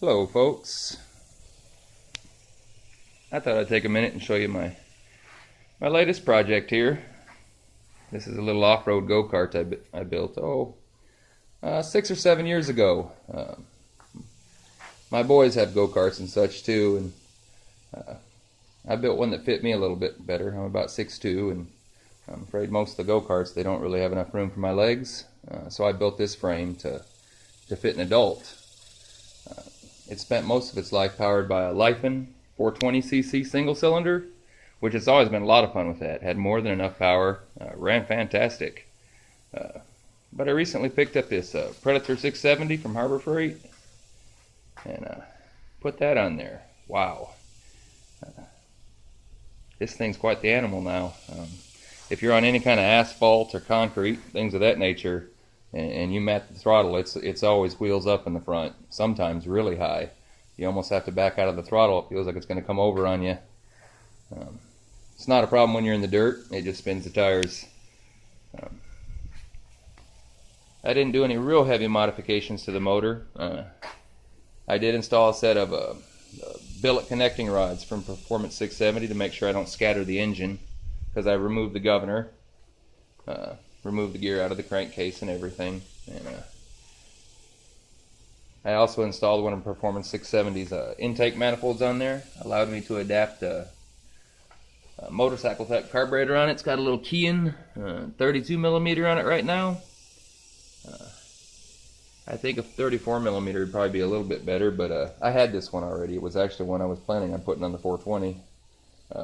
Hello folks, I thought I'd take a minute and show you my latest project here. This is a little off-road go-kart I built 6 or 7 years ago. My boys have go-karts and such too, and I built one that fit me a little bit better. I'm about 6'2", and I'm afraid most of the go-karts, they don't really have enough room for my legs, so I built this frame to fit an adult. It spent most of its life powered by a Lifen 420cc single cylinder, which has always been a lot of fun with that. Had more than enough power, ran fantastic. But I recently picked up this Predator 670 from Harbor Freight and put that on there. Wow. This thing's quite the animal now. If you're on any kind of asphalt or concrete, things of that nature, and you mat the throttle, it's always wheels up in the front, sometimes really high. You almost have to back out of the throttle. It feels like it's going to come over on you. It's not a problem when you're in the dirt. It just spins the tires. I didn't do any real heavy modifications to the motor. I did install a set of billet connecting rods from Performance 670 to make sure I don't scatter the engine, because I removed the governor, removed the gear out of the crankcase and everything. And I also installed one of Performance 670's intake manifolds on there. Allowed me to adapt a motorcycle type carburetor on it. It's got a little Kean 32mm on it right now. I think a 34mm would probably be a little bit better, but I had this one already. It was actually one I was planning on putting on the 420.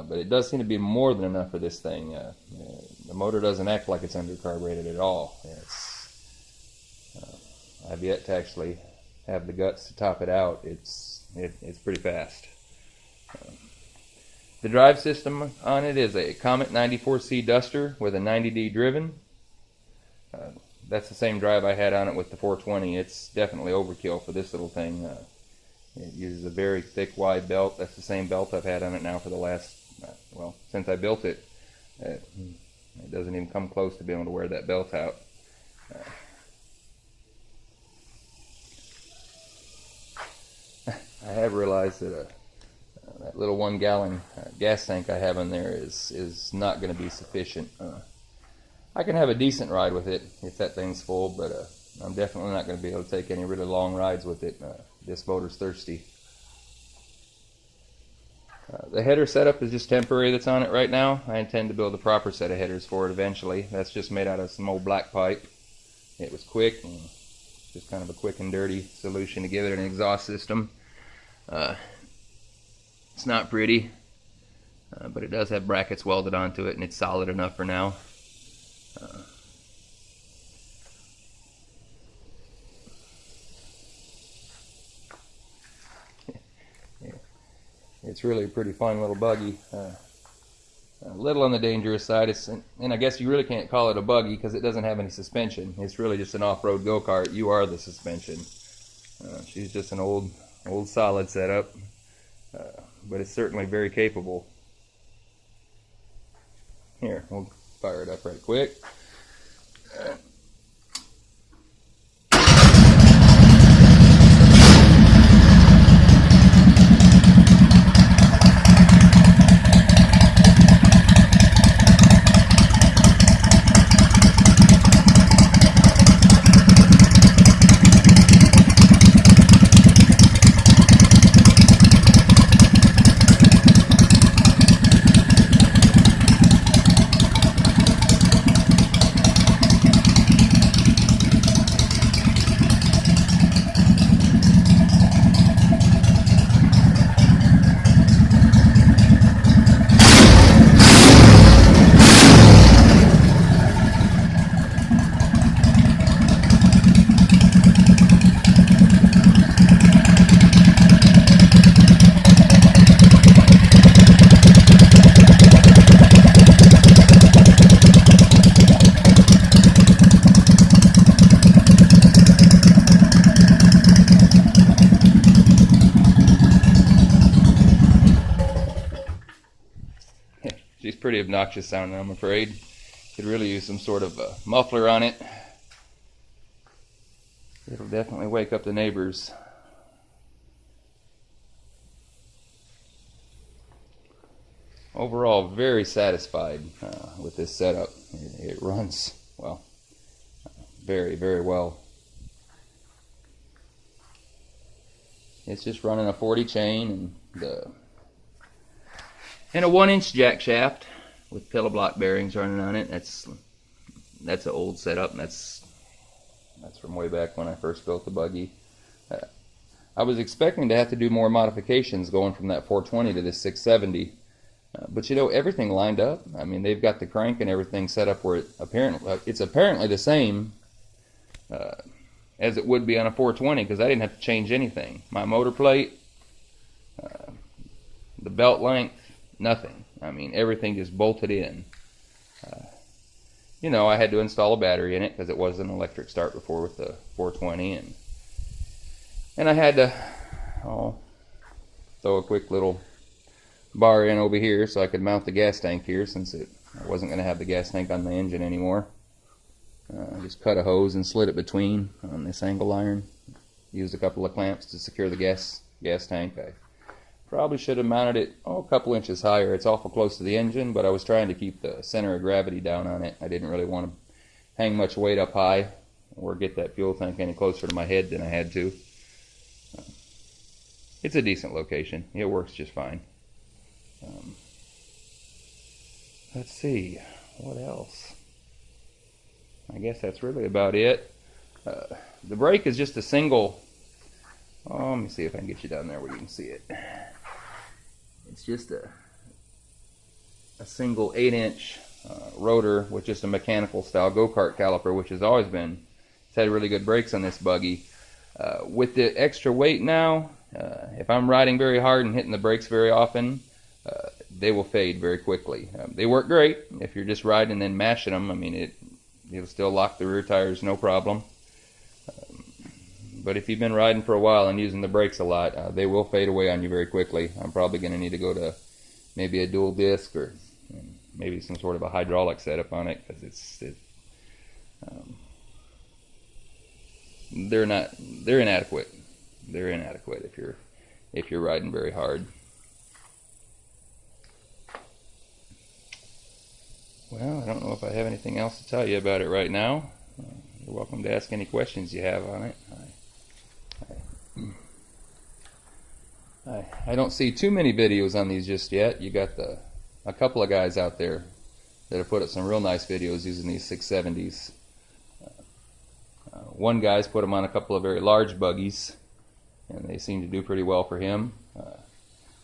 But it does seem to be more than enough for this thing. The motor doesn't act like it's undercarbureted at all. I've yet to actually have the guts to top it out. It's pretty fast. The drive system on it is a Comet 94C Duster with a 90D driven. That's the same drive I had on it with the 420. It's definitely overkill for this little thing. It uses a very thick, wide belt. That's the same belt I've had on it now for the last, well, since I built it. It doesn't even come close to being able to wear that belt out. I have realized that that little 1-gallon gas tank I have in there is not going to be sufficient. I can have a decent ride with it if that thing's full, but I'm definitely not going to be able to take any really long rides with it. This motor's thirsty. The header setup is just temporary that's on it right now. I intend to build a proper set of headers for it eventually. That's just made out of some old black pipe. It was quick, and just kind of a quick and dirty solution to give it an exhaust system. It's not pretty, but it does have brackets welded onto it, and it's solid enough for now. It's really a pretty fun little buggy. A little on the dangerous side, and I guess you really can't call it a buggy because it doesn't have any suspension. It's really just an off-road go-kart. You are the suspension. She's just an old solid setup, but it's certainly very capable. Here, we'll fire it up right quick. She's pretty obnoxious sounding, I'm afraid. Could really use some sort of muffler on it. It'll definitely wake up the neighbors. overall very satisfied with this setup. It runs, well, very, very well. It's just running a 40 chain and a 1-inch jack shaft with pillow block bearings running on it. That's an old setup, and that's from way back when I first built the buggy. I was expecting to have to do more modifications going from that 420 to this 670, but you know, everything lined up. I mean, they've got the crank and everything set up where it's apparently the same as it would be on a 420, because I didn't have to change anything. My motor plate, the belt length, nothing. I mean, everything just bolted in. You know, I had to install a battery in it because it was an electric start before with the 420, and I had to throw a quick little bar in over here so I could mount the gas tank here, since I wasn't going to have the gas tank on the engine anymore. I just cut a hose and slid it between on this angle iron. Used a couple of clamps to secure the gas tank. I probably should have mounted it a couple inches higher. It's awful close to the engine, but I was trying to keep the center of gravity down on it. I didn't really want to hang much weight up high or get that fuel tank any closer to my head than I had to. It's a decent location. It works just fine. Let's see, what else? I guess that's really about it. The brake is just a single, let me see if I can get you down there where you can see it. It's just a single 8-inch rotor with just a mechanical style Go Kart caliper, which has always been, it's had really good brakes on this buggy. With the extra weight now, if I'm riding very hard and hitting the brakes very often, they will fade very quickly. They work great if you're just riding and then mashing them. I mean, it'll still lock the rear tires no problem. But if you've been riding for a while and using the brakes a lot, they will fade away on you very quickly. I'm probably going to need to go to maybe a dual disc or maybe some sort of a hydraulic setup on it, because they're inadequate. They're inadequate if you're riding very hard. Well, I don't know if I have anything else to tell you about it right now. You're welcome to ask any questions you have on it. I don't see too many videos on these just yet. You got a couple of guys out there that have put up some real nice videos using these 670s. One guy's put them on a couple of very large buggies, and they seem to do pretty well for him.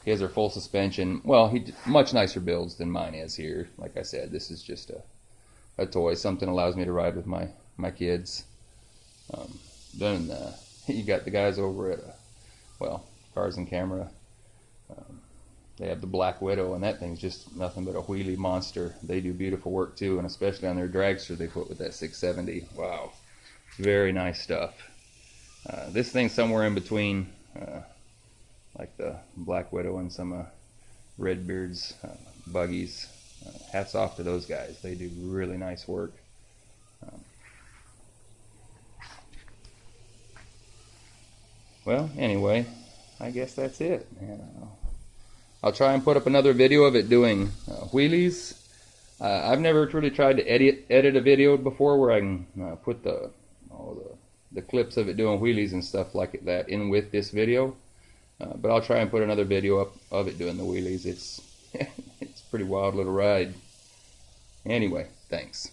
His are full suspension. Well, much nicer builds than mine is here. Like I said, this is just a toy, something that allows me to ride with my kids. Then you got the guys over at Cars and Camera. They have the Black Widow, and that thing's just nothing but a wheelie monster. They do beautiful work too, and especially on their dragster they put with that 670. Wow, very nice stuff. This thing's somewhere in between like the Black Widow and some Redbeard's buggies. Hats off to those guys. They do really nice work. Well, anyway, I guess that's it. I'll try and put up another video of it doing wheelies. I've never really tried to edit a video before where I can put the clips of it doing wheelies and stuff like that in with this video. But I'll try and put another video up of it doing the wheelies. It's it's a pretty wild little ride. Anyway, thanks.